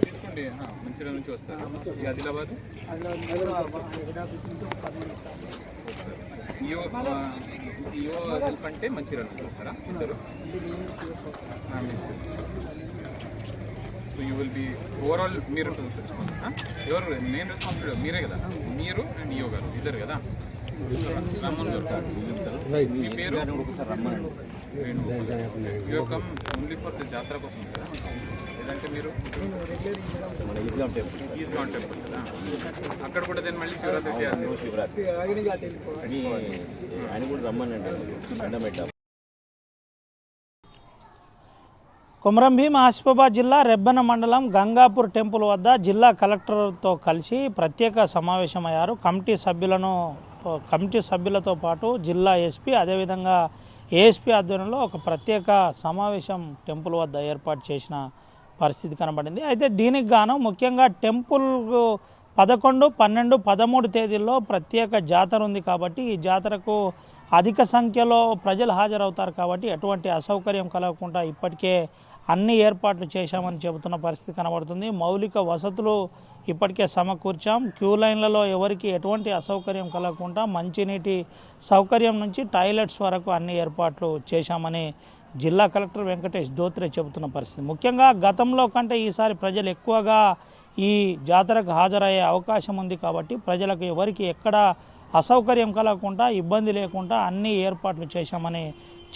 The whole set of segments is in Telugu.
తీసుకోండి. మంచిర్యాల నుంచి వస్తారు. ఈ ఆదిలాబాద్ ఈఓ హెల్ప్ అంటే మంచిర్యాల నుంచి వస్తారా ఇద్దరు? So you will be overall మీరు రెస్పాన్సిబుల్. ఎవరు మెయిన్ రెస్పాన్సిబుల్? మీరే కదా, మీరు అండ్ ఈఓ గారు ఇద్దరు కదా. రమ్మన్ గారు మీ పేరు? You come only for the జాతర కోసం కదా, లేదంటే మీరు ఈజ్ ఆన్ టెంపుల్ కదా అక్కడ కూడా దాన్ని మళ్ళీ శివరాత్రి ఆయన కూడా రమ్మనండి. కొమరం భీం ఆసిఫాబాద్ జిల్లా రెబ్బెన మండలం గంగాపూర్ టెంపుల్ వద్ద జిల్లా కలెక్టర్తో కలిసి ప్రత్యేక సమావేశమయ్యారు. కమిటీ సభ్యులతో పాటు జిల్లా ఎస్పీ అదేవిధంగా ఏఎస్పీ ఆధ్వర్యంలో ఒక ప్రత్యేక సమావేశం టెంపుల్ వద్ద ఏర్పాటు చేసిన పరిస్థితి కనబడింది. అయితే దీనికి గాను ముఖ్యంగా టెంపుల్ 11, 12, 13 తేదీల్లో ప్రత్యేక జాతర ఉంది కాబట్టి ఈ జాతరకు అధిక సంఖ్యలో ప్రజలు హాజరవుతారు కాబట్టి ఎటువంటి అసౌకర్యం కలగకుండా ఇప్పటికే అన్ని ఏర్పాట్లు చేశామని చెబుతున్న పరిస్థితి కనబడుతుంది. మౌలిక వసతులు ఇప్పటికే సమకూర్చాం. క్యూ లైన్లలో ఎవరికి ఎటువంటి అసౌకర్యం కలగకుండా మంచినీటి సౌకర్యం నుంచి టాయిలెట్స్ వరకు అన్ని ఏర్పాట్లు చేశామని జిల్లా కలెక్టర్ వెంకటేష్ ధోత్రే చెబుతున్న పరిస్థితి. ముఖ్యంగా గతంలో కంటే ఈసారి ప్రజలు ఎక్కువగా ఈ జాతరకు హాజరయ్యే అవకాశం ఉంది కాబట్టి ప్రజలకు ఎవరికి ఎక్కడ అసౌకర్యం కలగకుండా ఇబ్బంది లేకుండా అన్ని ఏర్పాట్లు చేశామని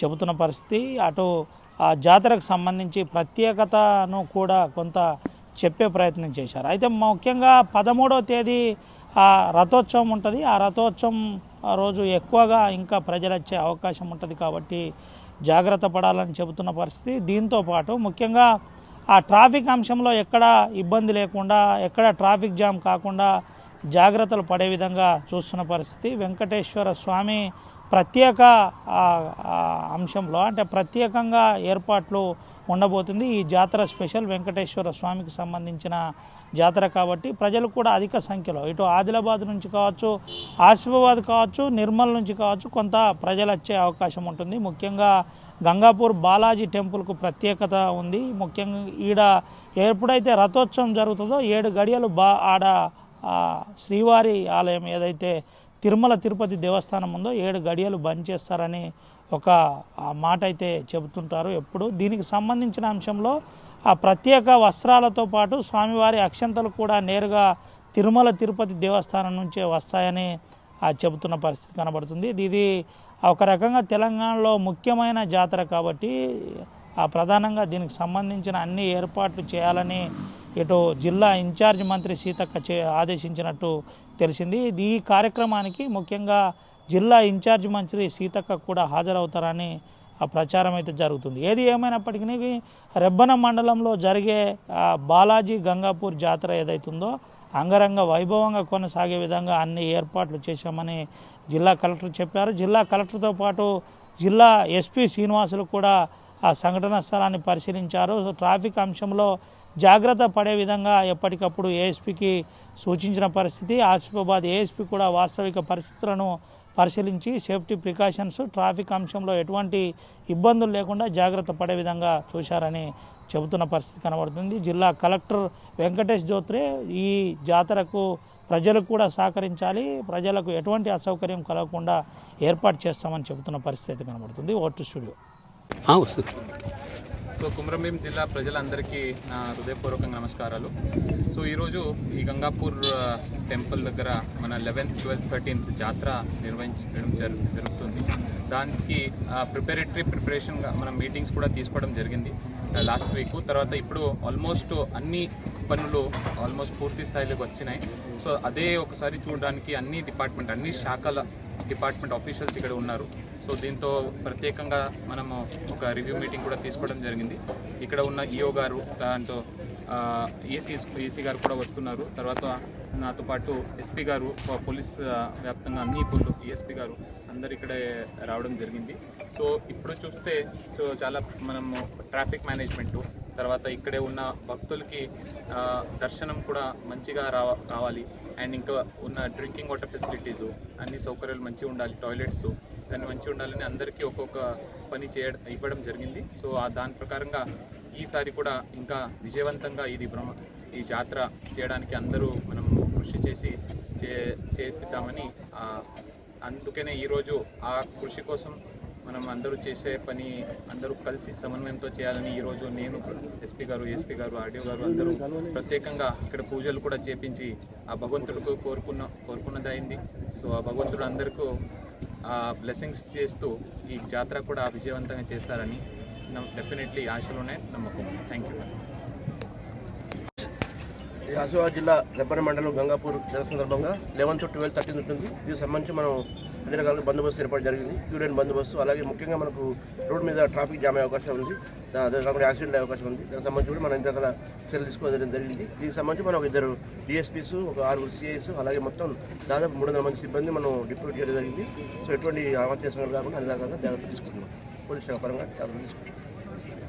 చెబుతున్న పరిస్థితి. అటు ఆ జాతరకు సంబంధించి ప్రత్యేకతను కూడా కొంత చెప్పే ప్రయత్నం చేశారు. అయితే ముఖ్యంగా 13వ తేదీ రథోత్సవం ఉంటుంది. ఆ రథోత్సవం రోజు ఎక్కువగా ఇంకా ప్రజలు వచ్చే అవకాశం ఉంటుంది కాబట్టి జాగ్రత్త పడాలని చెబుతున్న పరిస్థితి. దీంతోపాటు ముఖ్యంగా ఆ ట్రాఫిక్ అంశంలో ఎక్కడ ఇబ్బంది లేకుండా ఎక్కడ ట్రాఫిక్ జామ్ కాకుండా జాగ్రత్తలు పడే విధంగా చూస్తున్న పరిస్థితి. వెంకటేశ్వర స్వామి ప్రత్యేక అంశంలో అంటే ప్రత్యేకంగా ఏర్పాట్లు ఉండబోతుంది. ఈ జాతర స్పెషల్ వెంకటేశ్వర స్వామికి సంబంధించిన జాతర కాబట్టి ప్రజలు కూడా అధిక సంఖ్యలో ఇటు ఆదిలాబాద్ నుంచి కావచ్చు, ఆసిఫాబాద్ కావచ్చు, నిర్మల్ నుంచి కావచ్చు కొంత ప్రజలు వచ్చే అవకాశం ఉంటుంది. ముఖ్యంగా గంగాపూర్ బాలాజీ టెంపుల్కు ప్రత్యేకత ఉంది. ముఖ్యంగా ఈడ ఎప్పుడైతే రథోత్సవం జరుగుతుందో 7 గడియలు ఆడ శ్రీవారి ఆలయం ఏదైతే తిరుమల తిరుపతి దేవస్థానం ఉందో 7 గడియలు బంద్ చేస్తారని ఒక మాట అయితే చెబుతుంటారు ఎప్పుడు. దీనికి సంబంధించిన అంశంలో ఆ ప్రత్యేక వస్త్రాలతో పాటు స్వామివారి అక్షంతలు కూడా నేరుగా తిరుమల తిరుపతి దేవస్థానం నుంచే వస్తాయని చెబుతున్న పరిస్థితి కనబడుతుంది. ఇది ఒక రకంగా తెలంగాణలో ముఖ్యమైన జాతర కాబట్టి ప్రధానంగా దీనికి సంబంధించిన అన్ని ఏర్పాట్లు చేయాలని ఇటు జిల్లా ఇన్ఛార్జ్ మంత్రి సీతక్క ఆదేశించినట్టు తెలిసింది. ఈ కార్యక్రమానికి ముఖ్యంగా జిల్లా ఇన్ఛార్జ్ మంత్రి సీతక్క కూడా హాజరవుతారని ప్రచారం అయితే జరుగుతుంది. ఏది ఏమైనప్పటికీ రెబ్బెన మండలంలో జరిగే బాలాజీ గంగాపూర్ జాతర ఏదైతుందో అంగరంగ వైభవంగా కొనసాగే విధంగా అన్ని ఏర్పాట్లు చేశామని జిల్లా కలెక్టర్ చెప్పారు. జిల్లా కలెక్టర్తో పాటు జిల్లా ఎస్పీ శ్రీనివాసులు కూడా ఆ సంఘటన స్థలాన్ని పరిశీలించారు. ట్రాఫిక్ అంశంలో జాగ్రత్త పడే విధంగా ఎప్పటికప్పుడు ఏఎస్పీకి సూచించిన పరిస్థితి. ఆసిఫాబాద్ ఏఎస్పీ కూడా వాస్తవిక పరిస్థితులను పరిశీలించి సేఫ్టీ ప్రికాషన్స్ ట్రాఫిక్ అంశంలో ఎటువంటి ఇబ్బందులు లేకుండా జాగ్రత్త పడే విధంగా చూశారని చెబుతున్న పరిస్థితి కనబడుతుంది. జిల్లా కలెక్టర్ వెంకటేష్ ధోత్రే ఈ జాతరకు ప్రజలకు కూడా సహకరించాలి, ప్రజలకు ఎటువంటి అసౌకర్యం కలగకుండా ఏర్పాటు చేస్తామని చెబుతున్న పరిస్థితి కనబడుతుంది. Vote studio. So Komaram Bheem జిల్లా ప్రజలందరికీ నా హృదయపూర్వక నమస్కారాలు. సో ఈరోజు ఈ గంగాపూర్ టెంపుల్ దగ్గర మన 11th, 12th, 13th జాతర నిర్వహించడం జరుగుతుంది. దానికి ప్రిపరేషన్గా మనం మీటింగ్స్ కూడా తీసుకోవడం జరిగింది లాస్ట్ వీక్. తర్వాత ఇప్పుడు ఆల్మోస్ట్ అన్ని పనులు పూర్తి స్థాయిలోకి వచ్చినాయి. సో అదే ఒకసారి చూడడానికి అన్ని డిపార్ట్మెంట్, అన్ని శాఖల డిపార్ట్మెంట్ ఆఫీషియల్స్ ఇక్కడ ఉన్నారు. సో దీంతో ప్రత్యేకంగా మనము ఒక రివ్యూ మీటింగ్ కూడా తీసుకోవడం జరిగింది. ఇక్కడ ఉన్న ఈఓ గారు, దాంతో ఏసీ గారు కూడా వస్తున్నారు. తర్వాత నాతో పాటు ఎస్పీ గారు, పోలీస్ వ్యాప్తంగా అన్ని ఇప్పుడు ఏఎస్పీ గారు అందరు ఇక్కడే రావడం జరిగింది. సో ఇప్పుడు చూస్తే చాలా మనము ట్రాఫిక్ మేనేజ్మెంటు, తర్వాత ఇక్కడే ఉన్న భక్తులకి దర్శనం కూడా మంచిగా కావాలి అండ్ ఇంకా ఉన్న డ్రింకింగ్ వాటర్ ఫెసిలిటీసు అన్ని సౌకర్యాలు మంచిగా ఉండాలి, టాయిలెట్స్ ఇవన్నీ మంచిగా ఉండాలని అందరికీ ఒక్కొక్క పని ఇవ్వడం జరిగింది. సో దాని ప్రకారంగా ఈసారి కూడా ఇంకా విజయవంతంగా ఈ జాతర చేయడానికి అందరూ మనం కృషి చేసి చేపిద్దామని అందుకనే ఈరోజు ఆ కృషి కోసం మనం అందరూ చేసే పని అందరూ కలిసి సమన్వయంతో చేయాలని ఈరోజు నేను ఎస్పీ గారు ఆర్డీఓ గారు అందరూ ప్రత్యేకంగా ఇక్కడ పూజలు కూడా చేపించి ఆ భగవంతుడికి కోరుకున్నది అయింది. సో ఆ భగవంతుడు అందరికీ బ్లెస్సింగ్స్ చేస్తూ ఈ జాతర కూడా విజయవంతంగా చేస్తారని డెఫినెట్లీ ఆశలు ఉన్నాయి, నమ్మకం. Thank you. ఈ ఆసిఫాబాద్ జిల్లా రెబ్బన మండలం గంగాపూర్ జాతర సందర్భంగా 11 to 12, 13 ఉంటుంది. దీనికి సంబంధించి మనం అన్ని రకాల బందోబస్తు ఏర్పాటు జరిగింది. క్యూలైన్ బందోబస్తు, అలాగే ముఖ్యంగా మనకు రోడ్ మీద ట్రాఫిక్ జామ్ అయ్యే అవకాశం ఉంది, అదే కాకుండా యాక్సిడెంట్ అయ్యే అవకాశం ఉంది. దానికి సంబంధించి కూడా మనం ఇంత రకాల చర్యలు తీసుకోవడం జరిగింది. దీనికి సంబంధించి మనం 2 DSPs, ఒక 6 CIs, అలాగే మొత్తం దాదాపు 300 మంది సిబ్బంది మనం డిప్యూట్ చేయడం జరిగింది. సో ఎటువంటి అవాంఛనీయ సంఘటనలు కాకుండా అన్ని రకాలుగా జాగ్రత్తలు తీసుకుంటున్నాం, పోలీస్ శాఖ పరంగా జాగ్రత్తలు తీసుకుంటున్నాం.